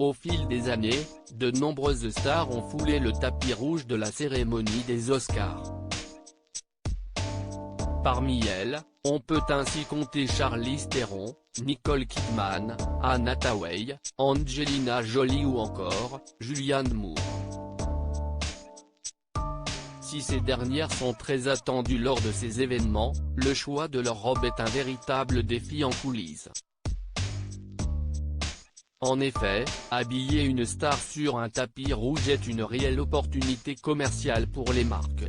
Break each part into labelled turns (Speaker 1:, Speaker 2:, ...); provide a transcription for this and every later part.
Speaker 1: Au fil des années, de nombreuses stars ont foulé le tapis rouge de la cérémonie des Oscars. Parmi elles, on peut ainsi compter Charlize Theron, Nicole Kidman, Anne Hathaway, Angelina Jolie ou encore, Julianne Moore. Si ces dernières sont très attendues lors de ces événements, le choix de leur robe est un véritable défi en coulisses. En effet, habiller une star sur un tapis rouge est une réelle opportunité commerciale pour les marques.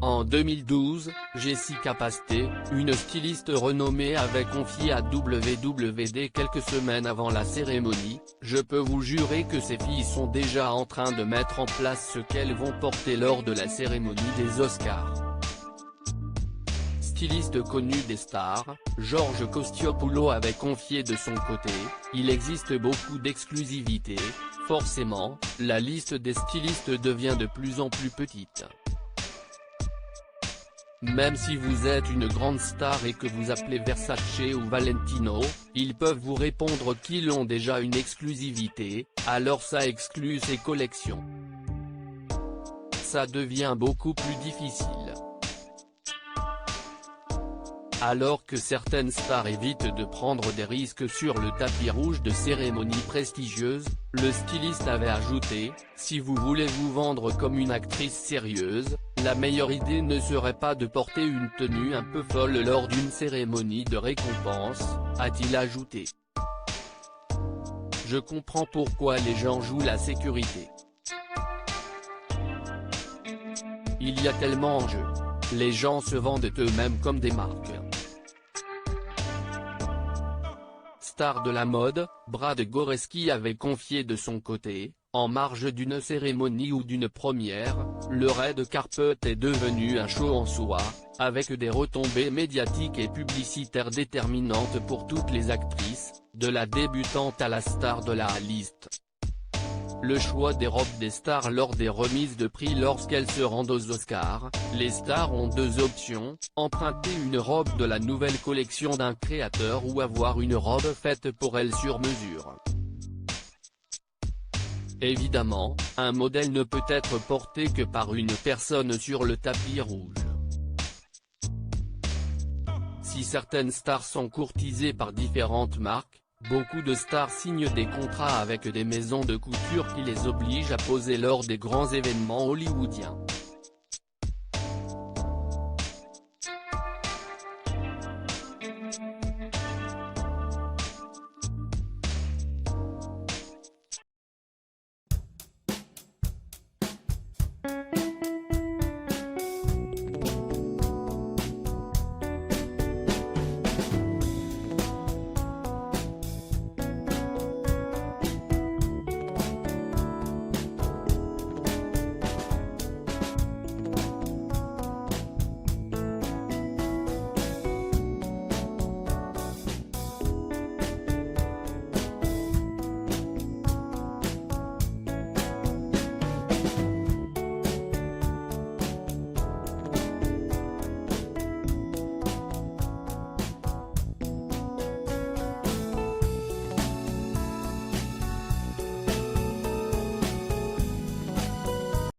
Speaker 1: En 2012, Jessica Pasté, une styliste renommée avait confié à WWD quelques semaines avant la cérémonie: « Je peux vous jurer que ces filles sont déjà en train de mettre en place ce qu'elles vont porter lors de la cérémonie des Oscars. » Styliste connu des stars, George Costopoulos avait confié de son côté: « Il existe beaucoup d'exclusivité, forcément, la liste des stylistes devient de plus en plus petite. Même si vous êtes une grande star et que vous appelez Versace ou Valentino, ils peuvent vous répondre qu'ils ont déjà une exclusivité, alors ça exclut ces collections. Ça devient beaucoup plus difficile. » Alors que certaines stars évitent de prendre des risques sur le tapis rouge de cérémonies prestigieuses, le styliste avait ajouté: « Si vous voulez vous vendre comme une actrice sérieuse, la meilleure idée ne serait pas de porter une tenue un peu folle lors d'une cérémonie de récompense », a-t-il ajouté. « Je comprends pourquoi les gens jouent la sécurité. Il y a tellement en jeu. Les gens se vendent eux-mêmes comme des marques. » Star de la mode, Brad Goreski avait confié de son côté: « En marge d'une cérémonie ou d'une première, le red carpet est devenu un show en soi, avec des retombées médiatiques et publicitaires déterminantes pour toutes les actrices, de la débutante à la star de la liste. » Le choix des robes des stars lors des remises de prix. Lorsqu'elles se rendent aux Oscars, les stars ont deux options: emprunter une robe de la nouvelle collection d'un créateur ou avoir une robe faite pour elles sur mesure. Évidemment, un modèle ne peut être porté que par une personne sur le tapis rouge. Si certaines stars sont courtisées par différentes marques, beaucoup de stars signent des contrats avec des maisons de couture qui les obligent à poser lors des grands événements hollywoodiens.